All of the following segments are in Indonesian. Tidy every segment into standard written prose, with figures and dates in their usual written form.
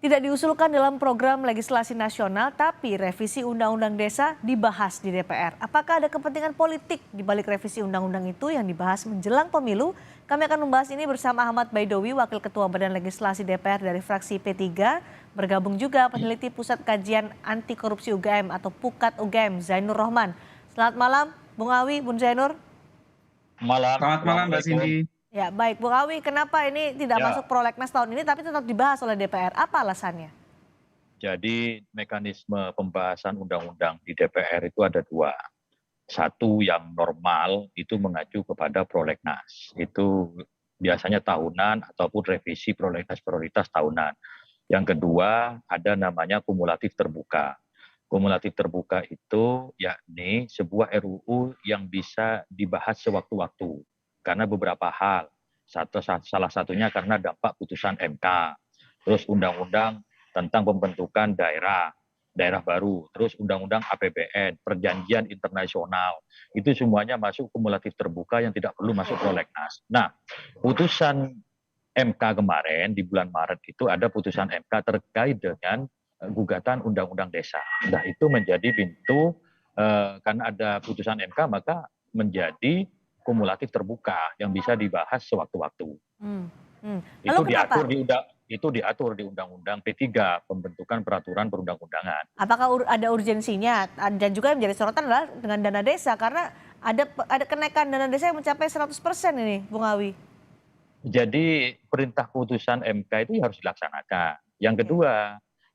Tidak diusulkan dalam program legislasi nasional, tapi revisi Undang-Undang Desa dibahas di DPR. Apakah ada kepentingan politik di balik revisi undang-undang itu yang dibahas menjelang pemilu? Kami akan membahas ini bersama Ahmad Baidowi, Wakil Ketua Badan Legislasi DPR dari fraksi P3. Bergabung juga peneliti Pusat Kajian Anti Korupsi UGM atau Pukat UGM, Zainur Rohman. Selamat malam, Bung Awi, Bung Zainur. Malam, Selamat malam Mbak Assalamualaikum. Cindy. Ya, baik, Bung Awi, kenapa ini tidak masuk Ya, prolegnas tahun ini tapi tetap dibahas oleh DPR? Apa alasannya? jadi mekanisme pembahasan undang-undang di DPR itu ada dua. Satu yang normal itu mengacu kepada prolegnas. Itu biasanya tahunan ataupun revisi prolegnas prioritas tahunan. Yang kedua ada namanya kumulatif terbuka. Kumulatif terbuka itu yakni sebuah RUU yang bisa dibahas sewaktu-waktu. Karena beberapa hal. Salah satunya karena dampak putusan MK. Terus undang-undang tentang pembentukan daerah baru, terus undang-undang APBN, perjanjian internasional, itu semuanya masuk kumulatif terbuka yang tidak perlu masuk prolegnas. Nah, putusan MK kemarin di bulan Maret itu ada putusan MK terkait dengan gugatan undang-undang desa. Nah, itu menjadi pintu karena ada putusan MK maka menjadi kumulatif terbuka yang bisa dibahas sewaktu-waktu. Hmm, hmm. Lalu Itu kenapa? diatur di Undang-Undang P3, pembentukan peraturan perundang-undangan. Apakah ada urgensinya? Dan juga yang menjadi sorotan adalah dengan dana desa karena ada kenaikan dana desa yang mencapai 100% ini, Bung Awi. Jadi perintah putusan MK itu harus dilaksanakan. Yang Oke. kedua,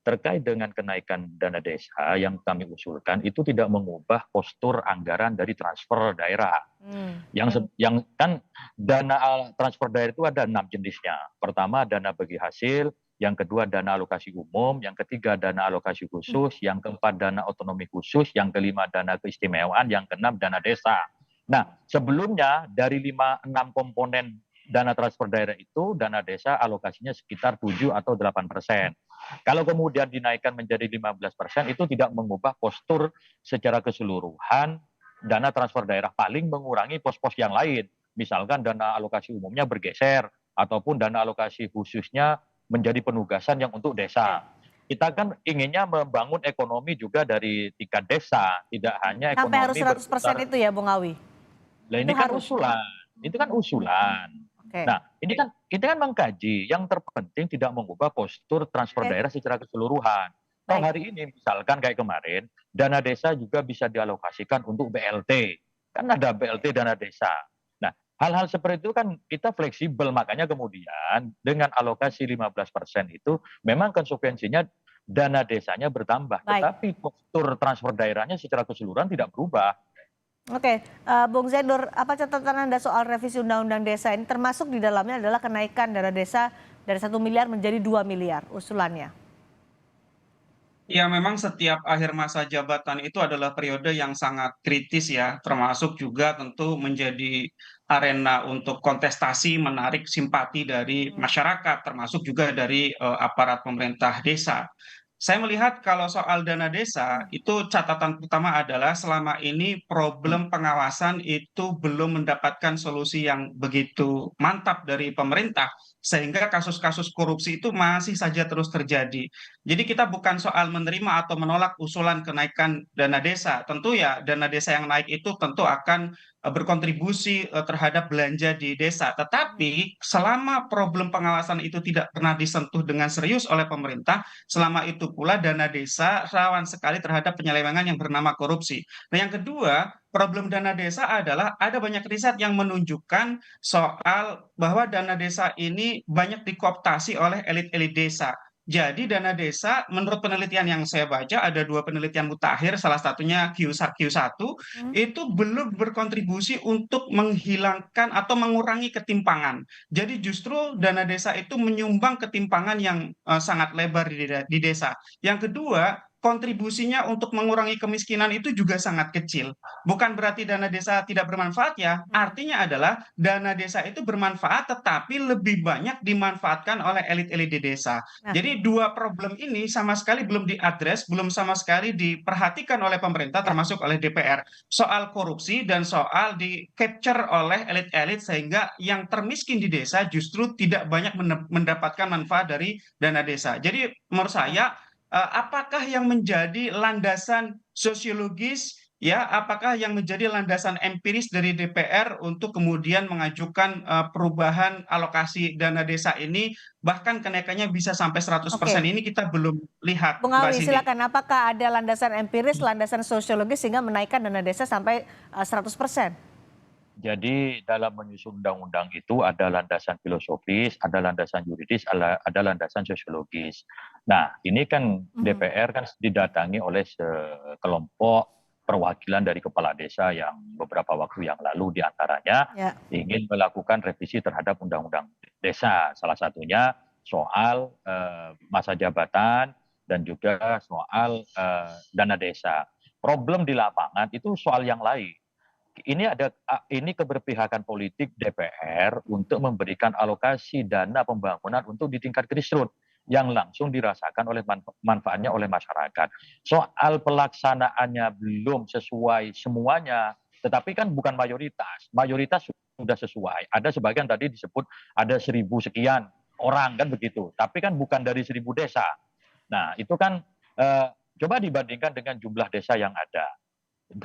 terkait dengan kenaikan dana desa yang kami usulkan itu tidak mengubah postur anggaran dari transfer daerah. Hmm, Yang kan dana transfer daerah itu ada 6 jenisnya. Pertama dana bagi hasil, yang kedua dana alokasi umum, yang ketiga dana alokasi khusus, yang keempat dana otonomi khusus, yang kelima dana keistimewaan, yang keenam dana desa. Nah, sebelumnya dari 6 komponen dana transfer daerah itu, dana desa alokasinya sekitar 7 atau 8%. Kalau kemudian dinaikkan menjadi 15%, itu tidak mengubah postur secara keseluruhan dana transfer daerah, paling mengurangi pos-pos yang lain. Misalkan dana alokasi umumnya bergeser, ataupun dana alokasi khususnya menjadi penugasan yang untuk oke. desa. Kita kan inginnya membangun ekonomi juga dari tingkat desa, tidak hanya Sampai harus ekonomi 100% berputar. itu ya, Bung Awi? Lah Itu ini kan harus. usulan, itu kan usulan. Oke, Nah, ini kan kita kan mengkaji, yang terpenting tidak mengubah postur transfer oke, daerah secara keseluruhan. Toh baik. hari ini misalkan kayak kemarin, dana desa juga bisa dialokasikan untuk BLT. Kan ada BLT dana desa. Nah, hal-hal seperti itu kan kita fleksibel, makanya kemudian dengan alokasi 15% itu memang konsekuensinya dana desanya bertambah, Baik. tetapi postur transfer daerahnya secara keseluruhan tidak berubah. Oke, Bung Zainur, apa catatan Anda soal revisi Undang-Undang Desa ini? Termasuk di dalamnya adalah kenaikan dana desa dari 1 miliar menjadi 2 miliar usulannya. Ya, memang setiap akhir masa jabatan itu adalah periode yang sangat kritis ya, termasuk juga tentu menjadi arena untuk kontestasi menarik simpati dari Hmm, masyarakat, termasuk juga dari aparat pemerintah desa. Saya melihat kalau soal dana desa, itu catatan pertama adalah selama ini problem pengawasan itu belum mendapatkan solusi yang begitu mantap dari pemerintah, sehingga kasus-kasus korupsi itu masih saja terus terjadi. Jadi kita bukan soal menerima atau menolak usulan kenaikan dana desa. Tentu ya dana desa yang naik itu tentu akan berkontribusi terhadap belanja di desa. Tetapi selama problem pengawasan itu tidak pernah disentuh dengan serius oleh pemerintah, selama itu pula dana desa rawan sekali terhadap penyelewengan yang bernama korupsi. Nah, yang kedua, problem dana desa adalah ada banyak riset yang menunjukkan soal bahwa dana desa ini banyak dikooptasi oleh elit-elit desa. Jadi dana desa, menurut penelitian yang saya baca, ada dua penelitian mutakhir, salah satunya Q1, hmm, itu belum berkontribusi untuk menghilangkan atau mengurangi ketimpangan. Jadi justru dana desa itu menyumbang ketimpangan yang sangat lebar di desa. Yang kedua, kontribusinya untuk mengurangi kemiskinan itu juga sangat kecil. Bukan berarti dana desa tidak bermanfaat ya, artinya adalah dana desa itu bermanfaat tetapi lebih banyak dimanfaatkan oleh elit-elit di desa. Nah, Jadi dua problem ini sama sekali belum diadres, belum sama sekali diperhatikan oleh pemerintah ya. termasuk oleh DPR. Soal korupsi dan soal di-capture oleh elit-elit sehingga yang termiskin di desa justru tidak banyak mendapatkan manfaat dari dana desa. Jadi menurut saya apakah yang menjadi landasan sosiologis ya, apakah yang menjadi landasan empiris dari DPR untuk kemudian mengajukan perubahan alokasi dana desa ini bahkan kenaikannya bisa sampai 100% Oke, ini kita belum lihat Bung Mbak Awi, Cindy. silakan. Apakah ada landasan empiris, landasan sosiologis sehingga menaikkan dana desa sampai 100%? Jadi dalam menyusun undang-undang itu ada landasan filosofis, ada landasan yuridis, ada landasan sosiologis. Nah, ini kan DPR kan didatangi oleh sekelompok perwakilan dari kepala desa yang beberapa waktu yang lalu diantaranya Ya. ingin melakukan revisi terhadap undang-undang desa. Salah satunya soal masa jabatan dan juga soal dana desa. Problem di lapangan itu soal yang lain. Ini keberpihakan politik DPR untuk memberikan alokasi dana pembangunan untuk di tingkat grassroots yang langsung dirasakan oleh manfaatnya oleh masyarakat. Soal pelaksanaannya belum sesuai semuanya, tetapi kan bukan mayoritas. Mayoritas sudah sesuai. Ada sebagian tadi disebut ada 1.000 sekian orang kan begitu. Tapi kan bukan dari 1.000 desa. Nah itu kan coba dibandingkan dengan jumlah desa yang ada.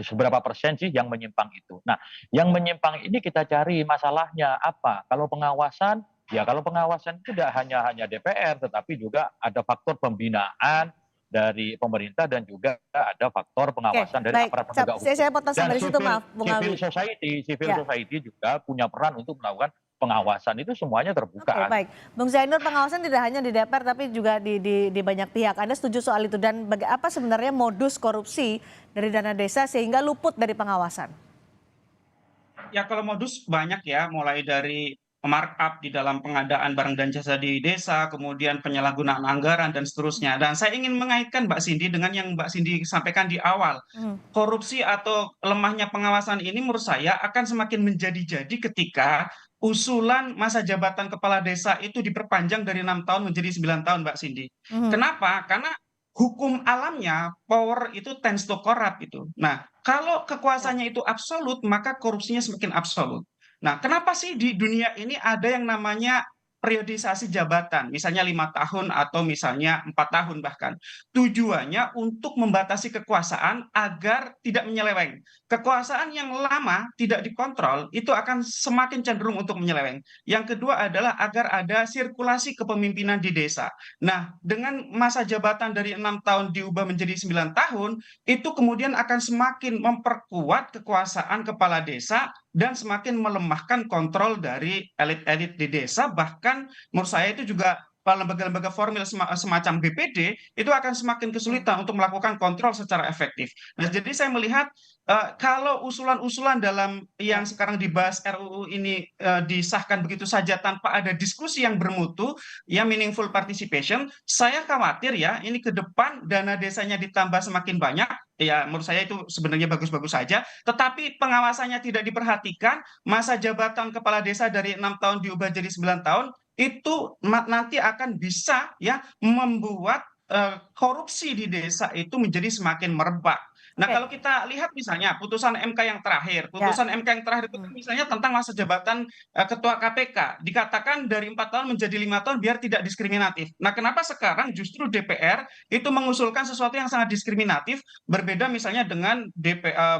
Seberapa persen sih yang menyimpang itu? Nah, yang menyimpang ini kita cari masalahnya apa? Kalau pengawasan, ya kalau pengawasan itu tidak hanya DPR, tetapi juga ada faktor pembinaan dari pemerintah dan juga ada faktor Oke, pengawasan dari baik. aparat penegak hukum. Saya potong Dan sampai di situ, maaf, Bung Awi. civil Ya. society juga punya peran untuk melakukan pengawasan, itu semuanya terbuka. Oke, baik. Bung Zainur, pengawasan tidak hanya di DPR tapi juga di banyak pihak. Anda setuju soal itu dan apa sebenarnya modus korupsi dari dana desa sehingga luput dari pengawasan? Ya kalau modus banyak ya, mulai dari markup di dalam pengadaan barang dan jasa di desa, kemudian penyalahgunaan anggaran dan seterusnya. Dan saya ingin mengaitkan Mbak Cindy dengan yang Mbak Cindy sampaikan di awal. Hmm. Korupsi atau lemahnya pengawasan ini menurut saya akan semakin menjadi-jadi ketika usulan masa jabatan kepala desa itu diperpanjang dari 6 tahun menjadi 9 tahun, Mbak Cindy. Kenapa? Karena hukum alamnya power itu tends to corrupt itu. Nah, kalau Ya. kekuasaannya itu absolut, maka korupsinya semakin absolut. Nah, kenapa sih di dunia ini ada yang namanya periodisasi jabatan, misalnya 5 tahun atau misalnya 4 tahun bahkan. Tujuannya untuk membatasi kekuasaan agar tidak menyeleweng. Kekuasaan yang lama tidak dikontrol itu akan semakin cenderung untuk menyeleweng. Yang kedua adalah agar ada sirkulasi kepemimpinan di desa. Nah, dengan masa jabatan dari 6 tahun diubah menjadi 9 tahun, itu kemudian akan semakin memperkuat kekuasaan kepala desa dan semakin melemahkan kontrol dari elit-elit di desa. Bahkan menurut saya itu juga lembaga-lembaga formal semacam BPD itu akan semakin kesulitan untuk melakukan kontrol secara efektif. Nah, jadi saya melihat kalau usulan-usulan dalam yang sekarang dibahas RUU ini disahkan begitu saja tanpa ada diskusi yang bermutu, ya meaningful participation, saya khawatir ya ini ke depan dana desanya ditambah semakin banyak, ya menurut saya itu sebenarnya bagus-bagus saja, tetapi pengawasannya tidak diperhatikan, masa jabatan kepala desa dari 6 tahun diubah jadi 9 tahun, itu nanti akan bisa ya membuat korupsi di desa itu menjadi semakin merebak. Nah, Oke. kalau kita lihat misalnya putusan MK yang terakhir, Ya. putusan MK yang terakhir itu kan misalnya tentang masa jabatan ketua KPK, dikatakan dari 4 tahun menjadi 5 tahun biar tidak diskriminatif. Nah, kenapa sekarang justru DPR itu mengusulkan sesuatu yang sangat diskriminatif, berbeda misalnya dengan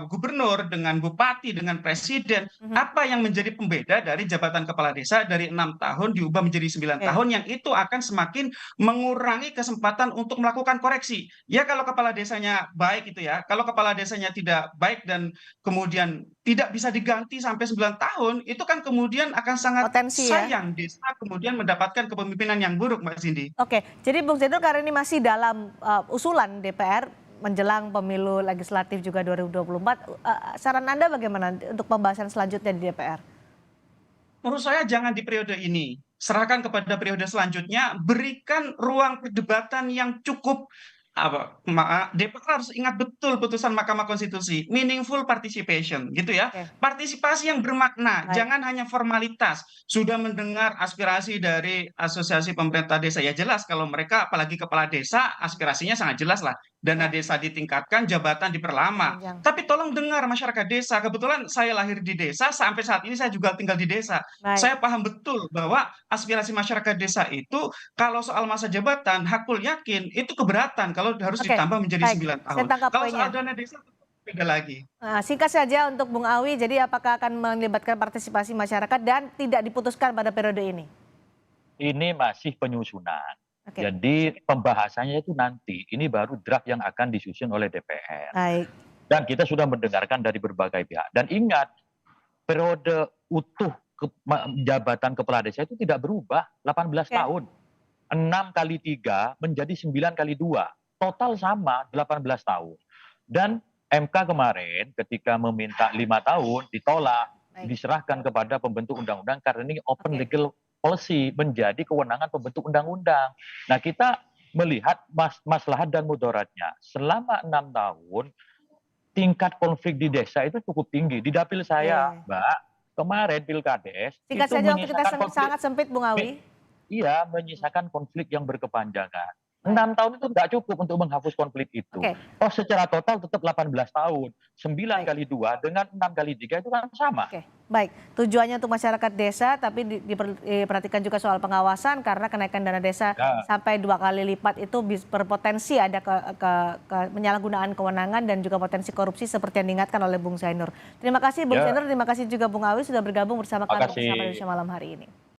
gubernur, dengan bupati, dengan presiden. Apa yang menjadi pembeda dari jabatan kepala desa dari 6 tahun diubah menjadi 9 Oke. tahun yang itu akan semakin mengurangi kesempatan untuk melakukan koreksi. Ya kalau kepala desanya baik itu ya, kalau kepala desanya tidak baik dan kemudian tidak bisa diganti sampai 9 tahun, itu kan kemudian akan sangat Potensi ya. sayang desa kemudian mendapatkan kepemimpinan yang buruk, Mbak Cindy. Oke, jadi Bung Zainur karena ini masih dalam usulan DPR menjelang pemilu legislatif juga 2024, saran Anda bagaimana untuk pembahasan selanjutnya di DPR? Menurut saya jangan di periode ini. Serahkan kepada periode selanjutnya, berikan ruang perdebatan yang cukup DPR harus ingat betul putusan Mahkamah Konstitusi, meaningful participation gitu ya. Oke, Partisipasi yang bermakna, baik. jangan hanya formalitas. Sudah mendengar aspirasi dari Asosiasi Pemerintah Desa, ya jelas kalau mereka apalagi kepala desa aspirasinya sangat jelas lah. Dana Ya, desa ditingkatkan, jabatan diperlama. panjang. Tapi tolong dengar masyarakat desa. Kebetulan saya lahir di desa, sampai saat ini saya juga tinggal di desa. Baik. Saya paham betul bahwa aspirasi masyarakat desa itu kalau soal masa jabatan, Hakul yakin itu keberatan kalau harus Oke, ditambah menjadi baik. 9 Saya tahun. tangkap Kalau poinnya. soal dana desa beda lagi. Singkat saja untuk Bung Awi, jadi apakah akan melibatkan partisipasi masyarakat dan tidak diputuskan pada periode ini? Ini masih penyusunan. Oke, Jadi pembahasannya itu nanti, ini baru draft yang akan disusun oleh DPR. baik. Dan kita sudah mendengarkan dari berbagai pihak. Dan ingat, periode utuh jabatan kepala desa itu tidak berubah, 18 Oke. tahun. 6 kali 3 menjadi 9 kali 2. Total sama 18 tahun. Dan MK kemarin ketika meminta 5 tahun ditolak, Baik. diserahkan kepada pembentuk undang-undang karena ini open Oke. legal policy, menjadi kewenangan pembentuk undang-undang. Nah, kita melihat maslahat dan mudaratnya. Selama 6 tahun tingkat konflik di desa itu cukup tinggi. Di dapil saya, Oke. Mbak, kemarin Pilkades Singkat itu saja, waktu kita menyisakan konflik, sangat sempit Bung Awi. iya, menyisakan konflik yang berkepanjangan. Baik. 6 tahun itu nggak cukup untuk menghapus konflik itu. Oke, Oh, secara total tetap 18 tahun. 9 baik. kali 2 dengan 6 kali 3 itu kan sama. Oke, baik. Tujuannya untuk masyarakat desa, tapi diperhatikan juga soal pengawasan karena kenaikan dana desa Ya, sampai 2 kali lipat itu berpotensi ada penyalahgunaan kewenangan dan juga potensi korupsi seperti yang diingatkan oleh Bung Zainur. Terima kasih Bung ya, Zainur, terima kasih juga Bung Awi sudah bergabung bersama kami di makasih. Sapa Indonesia malam hari ini.